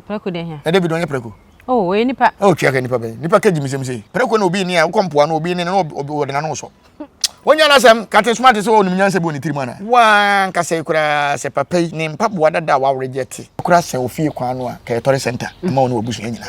Preko de here. Na David onye preko. Oh, we nipa. Oh, chiaka nipa be. Nipa ka jimisem sei. Preko na obi ni a ukompoa na obi ni na obi na no so. Wonya na sam kate smart so onum Nyansapo ni tirima na. Wa nka sei kura se papa ni mpaboa dada wa reject. Kura se ofie kwan no a ka etore center. Ma woni obusu anyina.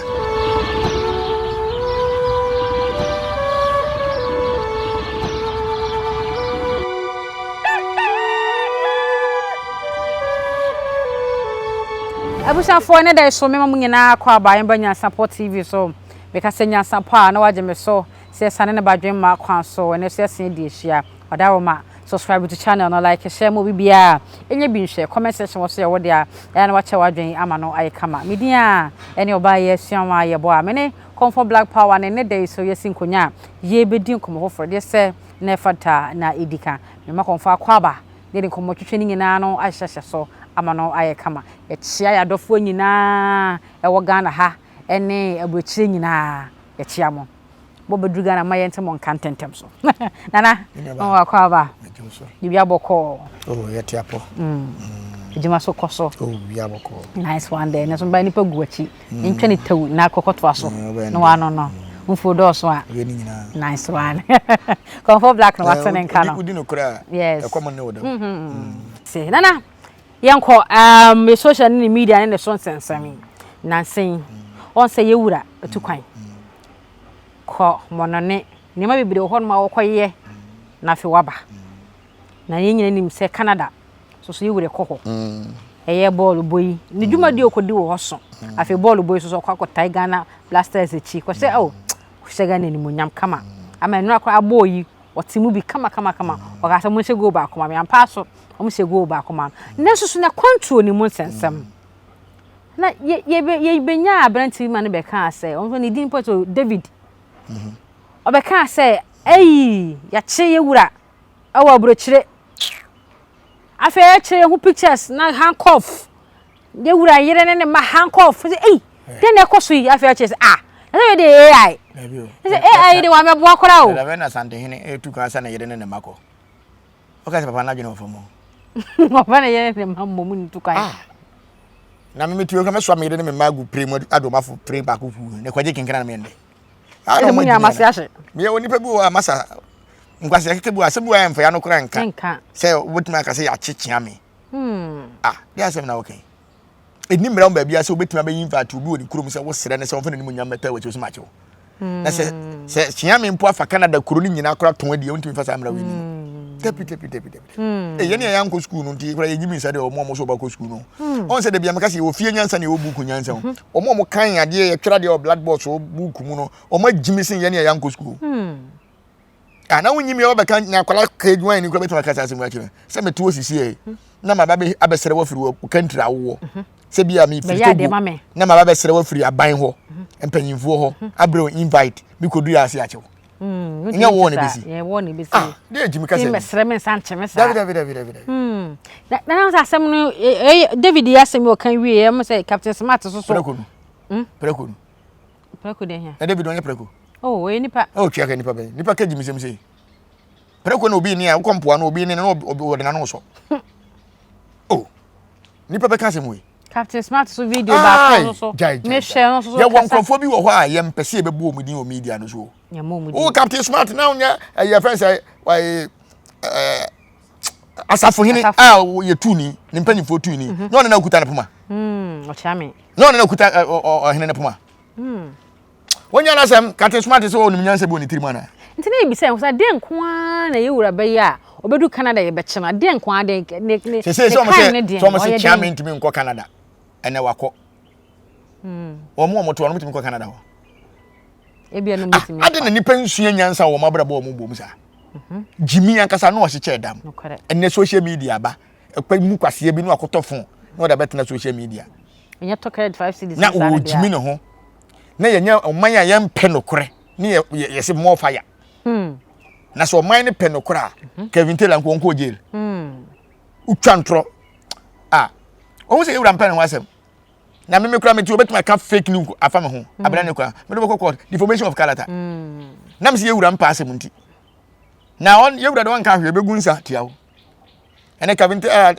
Abusha for ne da so mema munyina akwa abayen ba Nyansapo TV so beka se Nyansapo na waje me so se sane ne badwen ma akwa so ene so yesen di ehia odawo ma subscribe to channel no like share mo bibia enye bi nhwe comment section wo so ye wo dia ya na wache wadwen ama no ayi kama media ene oba ye suanwa ye bo amene comfort black power ne da so yesin konya ye bedi nkomo hofo de se na fata na edika me ma konfa akwa aba de nkomo twetwe ni nyina no ahyehye so amano aye kama chia ya dofo nyina ewo Ghana ha ene abuchire nyina ya chia mo bobedu Ghana ma yente mo kantentem so nana o akwa ba bibia boko oh yete apo ejima so koso oh bibia boko nice one day na so ba nipa guachi ntwe ni tawu na kokoto aso no wa no Otumfuo'S a nice one comfort black no watson en kana udi no kura yes e common no do see nana yanko social media ne so nsensami nansen on say yewura atukwan ko monone nema bibire ho no ma wokoye na fe waba na yenyina nim se Canada so yewure koko eye ball boy ni dwuma di okodi wo hoso afi ball boy so kwakotai Ghana Blasters echi ko se oh shega ne ni munyam kama ama enu akwa aboyi otimu bi kama wakasa mo shego ba koma me ampa so o shego ba koma na susu na control ni mo sensem na ye benya abranti ma ne be ka say on ni din poto David o be ka say eyi ya che ye wura awa brochire afa ya che hu pictures na handcuff ye wura yere ne ma handcuff eyi den na koso yi afa ya che ah na de AI AI de wa me bo akora o da na sande hene etu ka sa na yere ne mako o ka se papa na dwene ofomo papa na yere ne mammo mu ntu kan na me metu ka me so amere ne me magu premo adomafo pre ba ko fu ne kwaje kinkana na me ndé ah mo nya mase ahye me oni pe bi o amasa nkwase keke bu asebu a emfa ya no kora nka se obetuma ka se ya chechia me dia asem na okay eni mra mba bia se obetuma be invite obi oni kurom se wo sere ne se wonfa nemu nyam meta wachi so mache wo na se chia me mpo afa Canada kuro ni nyina kora ton ade wontumi fa sa mra weni tepi ye ne ya nko school no nti kora ye gimi sa de omo so ba ko school no on se de bia meka se wo fie nyansa ne wo buku nyansa ho omo kan ade ye twera de o blackboard so buku mu no omo gimi sin ye ne ya nko school ana wonyimi ya obeka na kwala kedwan ni kura betuma kasa asemu akire se metu osisi e na mababe abesere wafiri wo country awo se bia mi firi na mababe sere wafiri aban ho empanyimfo ho abro invite mi kodu ya ase achewo nya wo ne bisi ye wo ne bisi de jimi kasa me sere me san cheme sa David na asem no David ya asem o kan wie e mo se Captain Smart so preko de here na David onye preko oh we nipa oh chiaka nipa be nipa ka jimisem sei preko na obi ni a ukompoa na obi ni na obi na no so oh nipa be ka asem we Captain Smart so video ba so me share no so ya wonkrofo bi wo ho a ye mpese be bu omudin o media no so ya mo omudin oh Captain Smart na onya your friends why asafo hini ye tuni ni mpanifo tuni no na okuta na poma o chame no na okuta o hene na poma wonya na sam Captain Smart so onum Nyansapo ni tirima na nti na ebisa ho sa den ko a na ye wura be ya obedu Canada ye be chema den ko a den ne se so mo se chairman ntimi nko Canada ene wako omo to no mutimi nko Canada ho ebia no mutimi ade na nipa nsua nyansa wo mabrabo omo bom sa Jimmy ankasa no se che dam ene social media ba ekwa mu kwase bi no akotofon no da betena social media enya to credit 5 cedis na o Jimmy no ho na yenya oman ya yempe no kore ni yesi more fire na so oman ne pe no kore a Kevin Taylor nko jail utwantro o se yura mpe no wasem na me kura me ti obetuma ka fake news afa me ho abra ne kura me do ko defamation of character na me se yura mpa asem nti na on yura do nka hwe begunsa tiawo ene Kevin Taylor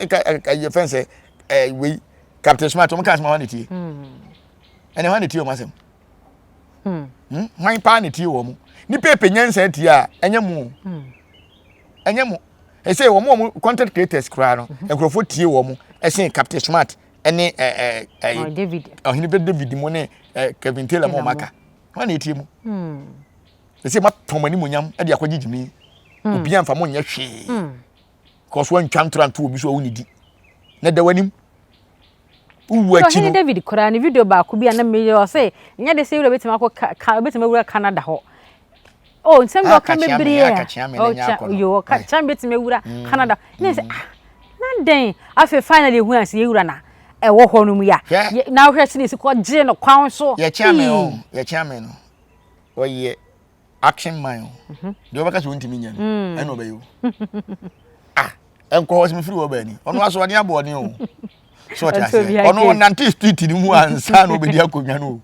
ye fence we Captain Smart o mka asma waniti ene hwan ne tie o masem hwan pa ne tie wo mu ni pepe nyansa tie a enye mu e say wo mu content creators kra no enkrofo tie wo mu e say Captain Smart ene David David mo ne Kevin Taylor mo maka hwan ne tie mu e say matomani monyam e de akogigimi obi amfa mo nya hwe cause one chantranto obi so woni di na da wanim uwu achi no David kora ne video ba ko bi na me yo say nya de say we betima ko betima wura Canada ho oh nsem go ka mebre yo ka cham betima wura Canada ne say na den afi finally hu anse wura na e wo ho no mu ya na hwe se ne ko je no kwan so ye chame no oye action man de obaka so ntimi nya no eno bayo enko was me free wo ba ni ono aso ani abo ni o so ta say ono nanti street ni mu ansa no be dia konwa no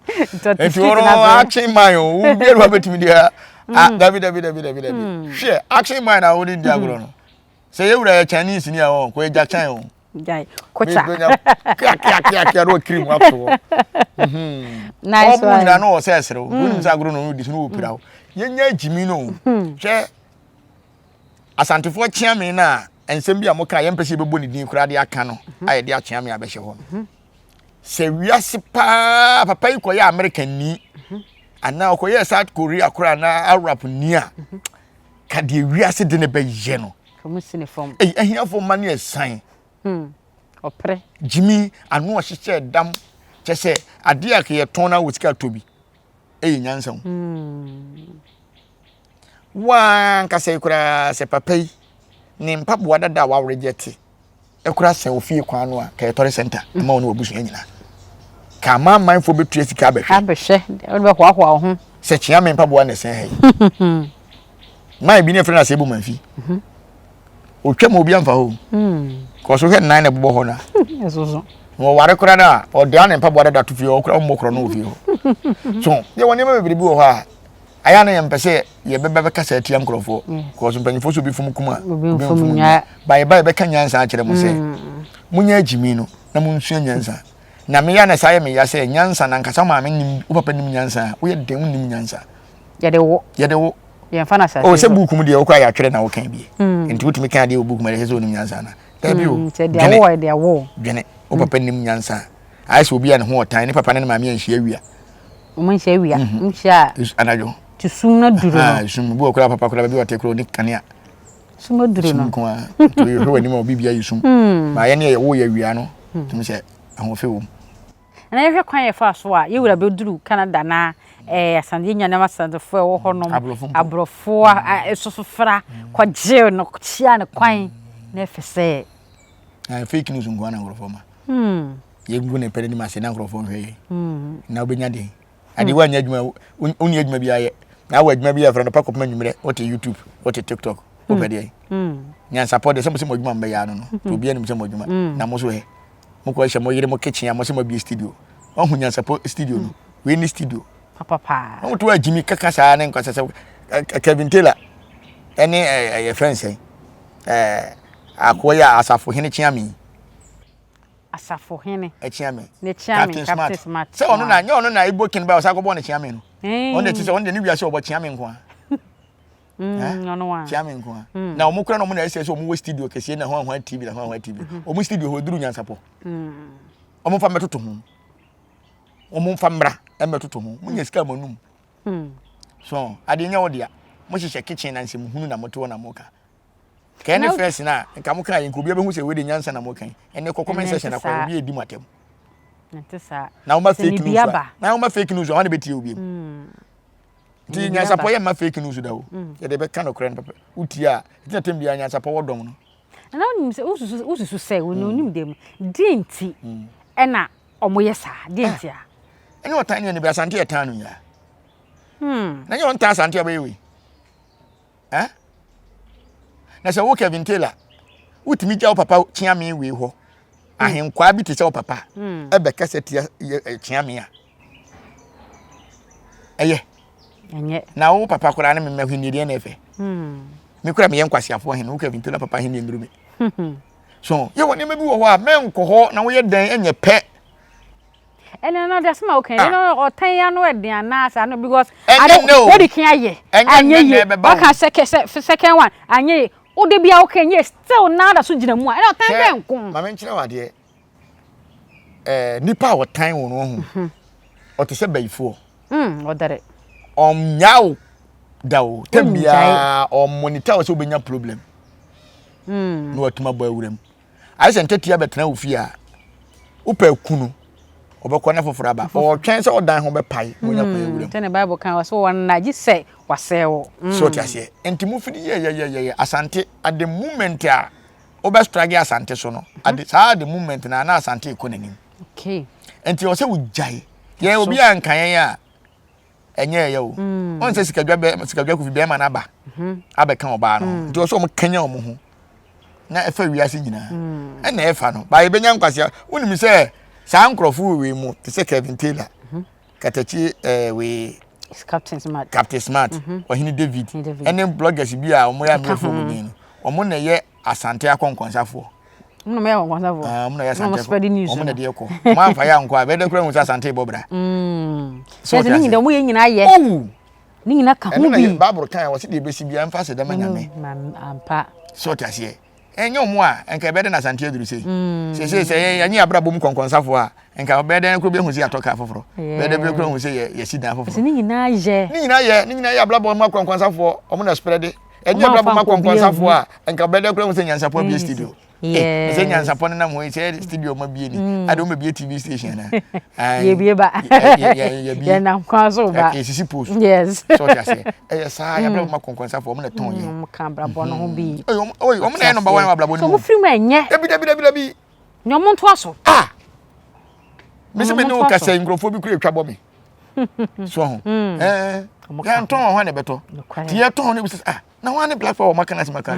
enti ono action man o wo bi ero betimi dia David share action man na wo ni dia gro no say you were Chinese ni a won ko eja chan o jai kocha kia ro cream ato nice one na no say sere o ni sa gro no di no opira o yenya jimi no hwe asantefo chiame na ensem bia mo ka yempese bebo ni din kura de aka no aye de achiame abehye ho se wiase pa papa yi koye American ni ana okoye South Korea kura na Europe ni a ka de wiase de ne beye no komu sine form ehia fo mane esan opre jimi anu ohyeche dam chese ade aka ye ton na wotika tobi nyansa wan ka se kura se papa yi ni mpaboa dada wa reject ekura se ofie kwan no a ka etore center ma woni obusu anyina ka ma manfo betu sika abehwe o be hwa ho se chia me mpaboa ne sen he mai bi ne frena se bu manfi otwam obi amfa ho ko so he nan ne bobo ho na esoso wo ware kura na o de an mpaboa dada to fie o kura mo kro no ofie ho so ye woni ma bebi wo ho a aya na yempese ye bebe kasa atia nkrofo ko so mpanyifo so bi fum kuma bye be ka nyansa akere mo se munya ajimi no na munsua nyansa na me ya na saye me ya se nyansa na nkasa ma me nim wo papa nim nyansa wo ye den nim nyansa ye de wo ye fa na sa o se bukum de wo kwa ya twere na wo kan bi enti wutumi kan de wo bukum de se wo nim nyansa na tabi o de wo dwene wo papa nim nyansa ai so obi ya ne ho otan ne papa ne ma me anhia wia mo anhia wia nhia anajo sumna duro no sum bu okura papa kura bi wa tekro ni kanea sumna duro no ko a to yo wani ma obi bia yisum ma ye ne ye wo ye wia no tumi se ahofe wo na ye hwe kwan ye fa so a ye wura be duru Canada na asande nya na masande fo wo honom abrofo esosofra kwaje no chia ne kwan na efese fake news ngwa na abrofo ma ye ngu ne pere ni ma se na abrofo hwe na obenya de ade wa nya adwuma uni adwuma bia ye na wa adwuma bia fra no pakop ma nwumre what YouTube what TikTok o pede Nyansapo de sem adwuma mba ya no to bia nim sem adwuma na mo so he mo ko hye mo yire mo kitchen ya mo sem bia studio ohu Nyansapo studio no we ni studio papa mo to ajimi kaka sa ne nkwasa se Kevin Taylor ene ye friends akoya asafo hene chiami asafo hene echiame ne chiame Captain Smart se ono na nya ono na ibokin ba osa gobo ne chiame no ono ti se ono de ni wiase obo chiame nko a ono wa chiame nko a na omo kura no mo na ese so omo we studio kese na ho TV na ho TV omo studio ho duru Nyansapo omo fa metoto ho omo fa mbra emetoto ho munya sika manum so ade nya odia mo hyehyɛ kitchen na nsem hunu na moto na moka kene first na nka moka yin ko bia be hu se we de nyansa na moka ene ko comment section na kwa bi edi matem ntesa na uma fake news na uma fake news wan be tie obi ti Nyansapo ye ma fake news da o ye de be kan okra na papa uti a ti tem bia Nyansapo wodom no na onim se ususu se onim dem denti ena omoye sa denti a ene otan ne be asante ye tan no ya na ye on ta asante abayewe na se wo Kevin Taylor utimi ja wo papa chiame we ho ahenkwa bi te se wo papa ebe kaseti chiame a eye enye na wo papa kura na me hwinire na efe me kura me yenkwasiafo he no Kevin Taylor papa he ne ndrume so ye woni me bi wo ho a me nko ho na wo ye dan enye pe And no that's my okay no 10 year no e na asa no because I don't know what can aye anye waka second one anye wo de bia okay nye still na da so gina mu a e tan ben ko ma men kire wade nipa wo tan wo no ho o te se bayifo odare nyaaw dawo tembia monitor so benya problem no watuma bo awuram ayi se ntetia betena ofi a upa kunu obekọ na foforo aba o twen se odan ho bepai onya kwa awuram tene bible kan was one na ji se wasewo so tiase enti mu fidi ye asante at the moment a obe struggle asante so no at the moment na asante ekonomi okay enti o se wujai ye obi ankan yen a enye ye o on se sikadwa ku fi be ma na ba abeka oba no nti o so mo kanya o mo ho na efa wiase nyina na efa no ba ye benya nkwase woni mi se sa nkrofo we mu te se Kevin Taylor katachi we Captain Smart ohini David ene bloggers bi a omo ya mefo mu ni omo na ye asante akonkonsafo no me akonkonsafo omo na ye asante omo na de ekọ ma fa ya nkọ a be de kura mu asante bobra so ni nyina mu ye nyina ye ni nyina ka hu bi Bible kan wo se de besi bia mfa se de manyame ampa so tiase enye omo a enka be de na asante aduru sei se yanyi abrabom konkonsafo a enka be de ko be hu si atoka foforo be de be ko hu si ye sida foforo ni nyina ye abrabom konkonsafo omo na spread enye abrabom konkonsafo a enka be de ko hu si Nyansapo Tv studio se Nyansapo na mo se studio ma bie ni ade o ma bie TV station na ye bie ba ye na kwaso ba sisi post yes so tiase sa ya abrabom konkonsafo omo na ton ye mo kan abrabom no ho bi omo na number 1 abrabom so mo free ma enye dabi nyomo nto aso me se me no ka say ngrofo bi kure twabo me so ho ya nton ho na beto ti ye ton ne bi na ho ne platform makana maka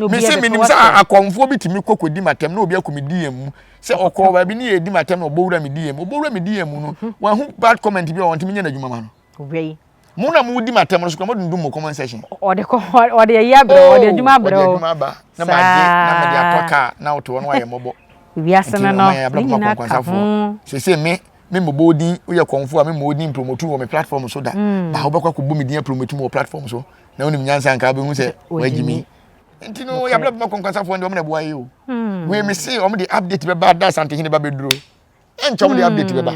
me se me nim sa akomfo bi timi kokodi matem na obi akomedi yam se okọ ba bi ne edi matem na obowura me di yam no wa hu bad comment bi on timi nya na dwuma ma no obey mu na mu di matem no so ko dundum mo comment section ode ya bro ode dwuma bro na ma di atoka na oto no aye mobo wiasana no ni na ka se me mobodi uye konfu a me modi promote wo me platform so da ba wo bekwa ko bu me dia promote mo platform so na wonim nyansa nka be hu se wagimi enti no ya bla konkwasa fo ndi o me na bo aye o we me see o me di update be ba da sante hini ba be duro encho me di update be ba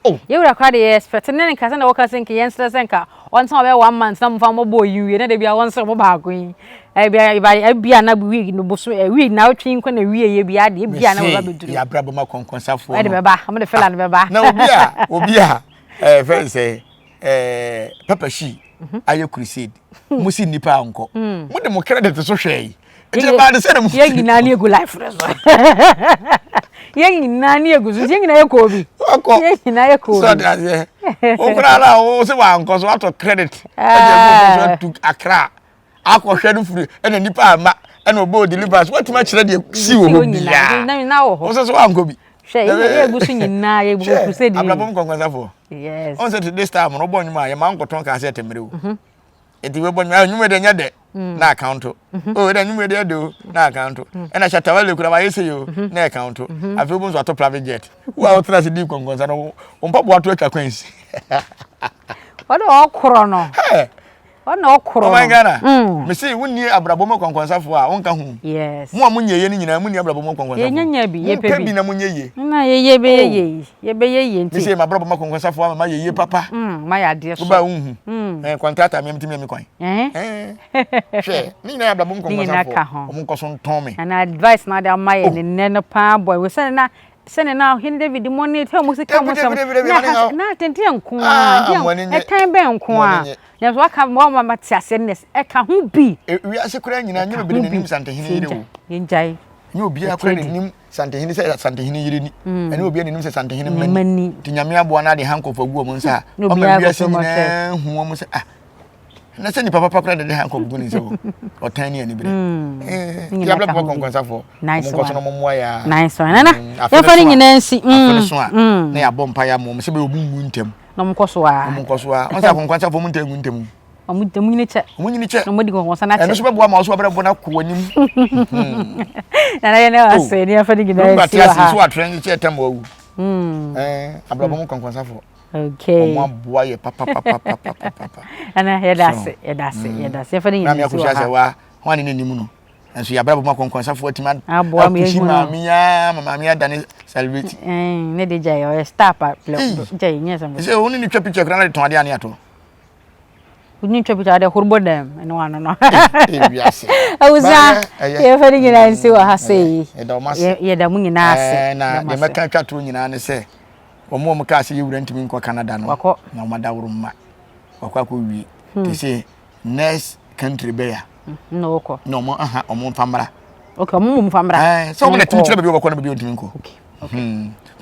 oh ye wura kwa de expect ne nka se na wo ka se nka yen stre se nka on time be 1 month na mfa mo bo yiwe na de bia won se mo ba akun bia na week no boso week na otwi nko na wie ye bia de bia na wo ba be duro ya bra ba konkwasa fo e de be ba mo de fela ne be ba na obi a friend say papa shi aye crusade musi nipa anko mo de mo credit so hwe e ba de se na mo ye nyina na egu life reso ye nyina na egu so ye nyina ye ko bi ye nyina ye ko so that ye o kra la o se wa anko so ato credit e de mo so to akra akọ hwe furu e na nipa ama e na obo deliverance what ma kire de si wo bia na wo ho o so anko bi she ye egu so nyina ye egu crusade ablabom konkwasa fo yes on say this time no bo nyuma ye ma nkoton ka se temere wo enti we bo nyuma nyuma de nya de na account o de nyuma de do na account e na chatawale kura ba yese yo na account afi bo so ato private jet wa o tra se di konkwasa no o mpa bo ato atwa kwansi odo okoro no ona okoro o my Ghana me say wonni abrabom konkwasafo a wonka hu yes mo amunyeye ni nyina munni abrabom konkwasafo ye nyanya bi ye pe bi na munyeye na ye be ye nti me say abrabom konkwasafo a ma ye papa ma ya de so ba hu contractor me mtimi me kwan she ni na abrabom konkwasafo o mun koso nton me and advice na da ma ye ne ne pa boy we say na sene na hin David money tell musika mo sam na tente nko a time be nko a na so aka mo ma tiaseness e ka hu bi wi ase kura nyina nyeme be nim sante hin yire wo yenjai ni obi akura nim sante hin se sante hin yire ni ene obi nim se sante hin mani ti nyame abo na de hankofa gu omo nsa o ma wi ase nyina hu omo se na se ni papa kura de hankofa gu ni se wo o tan ni ani bire ya bla papa konkonsa fo mo ko so no mo ya nice one na ya fa ni nyina nsi na ya bompa ya mo se be obu mu ntem na mo koso a on sa konkonsa fo mu ntem omu nyine che no modi konkonsa na che eno so be bo ma so bra bo na ko wanim na na ye na ase ni ya fa ni nyina nsi ha so atrend che tem wawu Abrabo mo konkonsafo. Okay. Omo aboa ye papa. Ana yedase. Yefani na me akohia se wa hwan ne nimu no. Enso ya abrabo mo konkonsafo atima aboa me ehu no. Mama mi adane celebrate. Ne de jay o star pa jay nyesa. Se oni ni twa picture kra na ton ade ane ato. Uni twa picture ade horbo dem ene wano no. Biase. Awuza yefani nyina nsi wa ha sei. Ye da mu nyina ase. Na de meka twa to nyina ne se omo ka se yewura ntimi nko Canada no na omadawro mma wakwa ko wi te se next country be ya no ko no mo omo famra okay omo famra so mo na timi chire be obakọ na be ntimi nko okay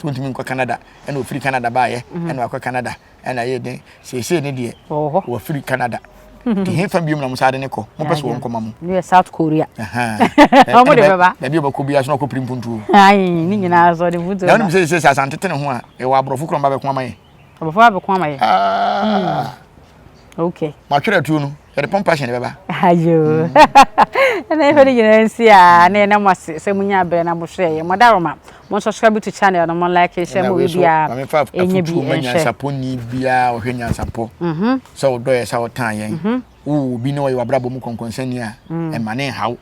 so ntimi nko Canada and ofiri Canada ba ye and wakwa Canada and aye den se ne de wo free Canada ti he fa biom na mo sade ne ko mo pese wo nkoma mo ni South Korea omo de beba da bi obakọ bia so na ko primpuntu ai ni nyina so de vuto na ni se asantete ne ho a e wa abrofo kro mba be ko amaye abrofo ba be ko amaye okay ma twere tu no e de pompa hye ne beba ayo na ife ni nyina nsi a na na mo se munya be na mo hwe mo daroma mo subscribe to channel no mo like share mo we bia enye bi Nyansapo ni bia o hwe Nyansapo so wo do ye sa wo tan yen wo bi no ye wabrabo mu konkonsani a e mane hawo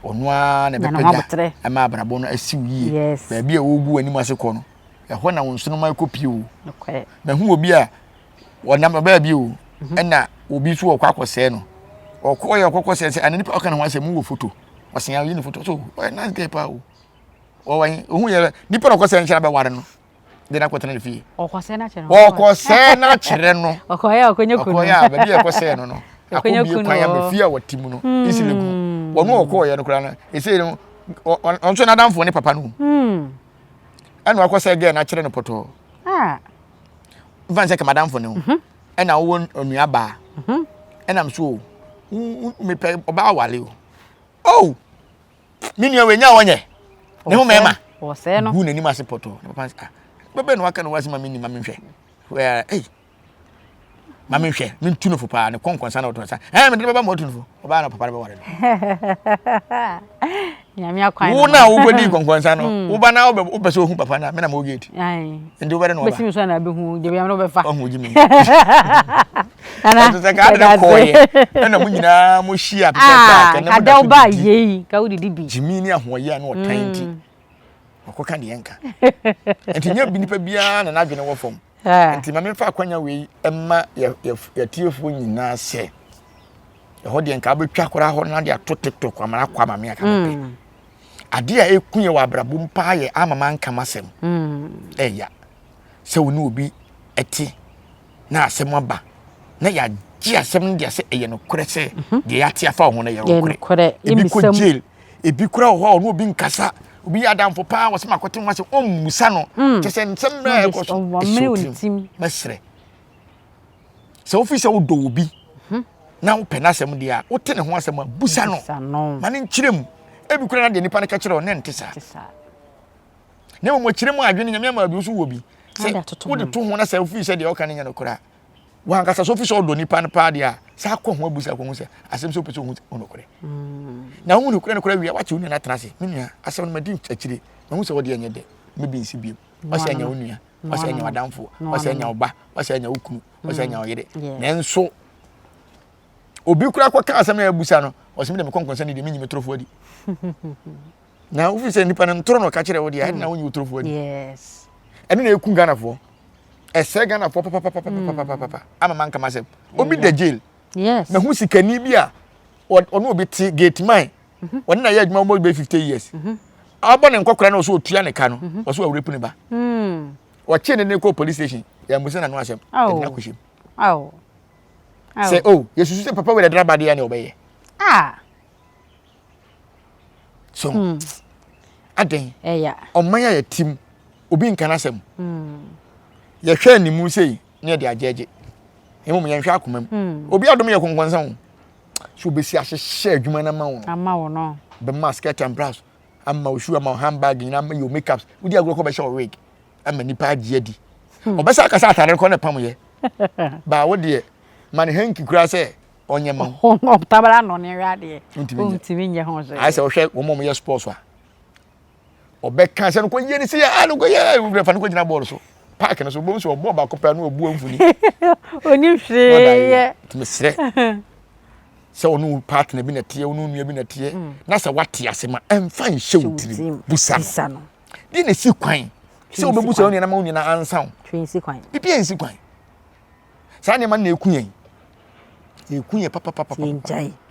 onu a na be pega e ma abrabo no asiw yie ba bia wo gu ani ase ko no e ho na wo nso no ma kopi o okay na hu obi a wonam ba bi o na obi so okwa akose no okoye okokose se anani pa okana ho ase mu wo photo wasen ya yi ni photo so nice guy pa o wan hu ye nipa na okose nchara be ware no de na kwetana fi okose na chere okose na chere no okoye okonye kunu okoye ba bi ekose no akobi kwan ya me fi a watimu no isilegu wono okoye no kura na ese no onso na damfo ne papa no anu akose ge na chere no poto vanse ke madamfo ne ena wo onua ba ena mso me pe oba wale o minua we nya wonye ne ho mema o se no gu nani ma se poto papa bebe no aka no wase ma minni ma menhwe we ma menhwe min tunu fo pa ne konkonsa na otonsa me de baba mo tunu fo oba na papa be wale nyame akwan wo na wo godi konkonsa no wo ba na wo be so hu papa na me na mo gate ai ndi wo be no ba besi so na be hu de be am no be fa hu jimi ana to ka de ko ye na mo nyina mo hia papa ka da ba ye ka wo didi bi jimi ni ahoye na otanti okoka de yenka enti nya bi nipa bia na na dwene wo fom enti ma me fa kwanya we emma ya tiefo nyina se ho de yenka betwa kora ho na de ato TikTok amara kwa ma me aka ade a ekunye wa abrabo mpa ye amama nkamasem eya se woni obi eti na asem aba na ya gi asem de ase eye no kore se de ya tia fa ho na ye kore ebi ko jail ebi kora ho no obi nkasa obi adamfo pa wo se makote ho ase ommusa no te se nsem na e ko so mesre se office wo do obi na wo pena asem de a wo te ne ho asem busa no mane nkyirem ebi kura na de nipa ne ka kire o ne ntesa ne mo kyirem adwene nyame ma bi so wo bi se wo de to ho na se office de o ka ne nya no kura wa nkasa so office o do nipa ne pa de a sa akọ ho abusa ko ho se asem so pese ho no kure na wo ne kura wi a wa che wo na trase menua asem no madi akire na wo se wo de anya de me bi nsi bi o se anya wo nua o se anya wadamfo o se anya oba o se anya okunu o se anya oyede nenso obi kura kwa ka asem na abusa no o se me de me konkonsa ni de me nyime trofo adi na office nipa na ntoro no ka kire wo de na wo nyi trofo adi yes eni na ekun Ghana fo ese Ghana fo papa ama man kama se obi de jail yes na hu sikani bi a ono obi ti gate man woni na ye adwuma mo be 50 years abo ne nkokora na so otua ne ka no o so awrepu ne ba o che ne ko police station ya musa na no asem na koshim say yesusu se papa we de draba de ya ne obeye so aden eya oman ya tim obi nkana asem ye hwe animu sei ne de ajeje emu ye hwe akomam obi adom ye konkonsa ho so besi ahye adwuma na ma wo no be masket and blouse amma oshu amma handbag na amma your makeups udi agro ko be show wig amma nipa agie di obesa akasa atare ko na pam ye ba wo de man hanky kura se onye ma optabara no ne rade untimi nye ho se ai se wo hwe wo mom ye sports wa obeka se no ko ye ni se ya no ko ye we fa no ko jina ball so park no so bo so obo ba ko pa no obu amfuni oni hwe tumi sre se onu partner bi na tie onu nua bi na tie na se wate ase ma emfa nhye utiri busa no di na si kwan se obebusa onu na ma onu na ansa twensi kwan bibi ensi kwan sa ne ma na ekunyen papa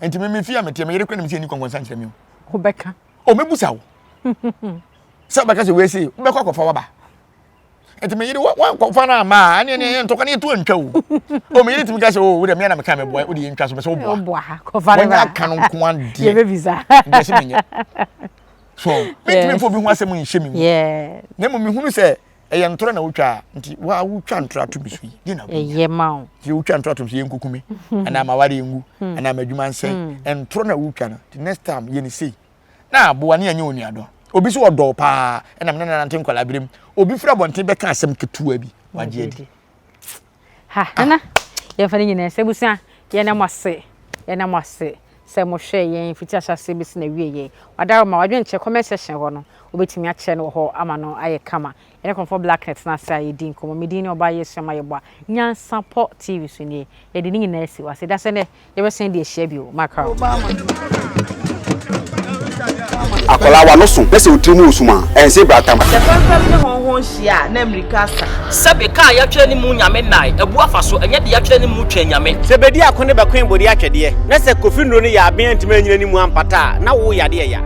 enti me fia metie me yere kwa na me se ni kwankwansa nkyerɛ me ho beka o mebusa wo sa baka se we se be kwa kofa waba enti me yere wan kofa na ma ane ne ntoko ne to antwa wo o me yere timi ka se o wo de me na me ka me boy wo de ntwa so me se wo boa kofa na wa ka no nko ande ye be visa ndese menye so me timi fo bi hu asem nhye me na mo me hunu se eye ntoro na wotwa nti wa wotwa ntoro to bisu di na eye ma ye wotwa ntoro to ye nkukumi ana ma ware ngu ana ma dwuma nsen ntoro na wotwa no the next time ye ni sei na aboa ne anya oni ado obi so odo pa na me na nante nkola birem obi fira bonte be ka asem ketua bi waje edi ha na ye fa ni nyina sebusia ye na mwase se mo hwe ye fiti asase bi se na wie ye wadaro ma wadwe nche comment section ho no obetimi a che no ho ama no aye kama ene konfo blacknet na sa ye din komo medini oba ye sema ye boa Nyansapo TV so ni ye de ni nyina asi wase da se ne ye be sen de ehia bi o maka akola wa no so pese otrimu osuma ense brata ma se fanfam ne honhon hia na amerika sa sebe ka ya twere ni mu nyame nai ebu afaso enye de ya twere ni mu twa nyame sebedi akone be kwen bodi atwede na se kofi nro ni ya aben ntime nyina ni mu ampata na wo yade ya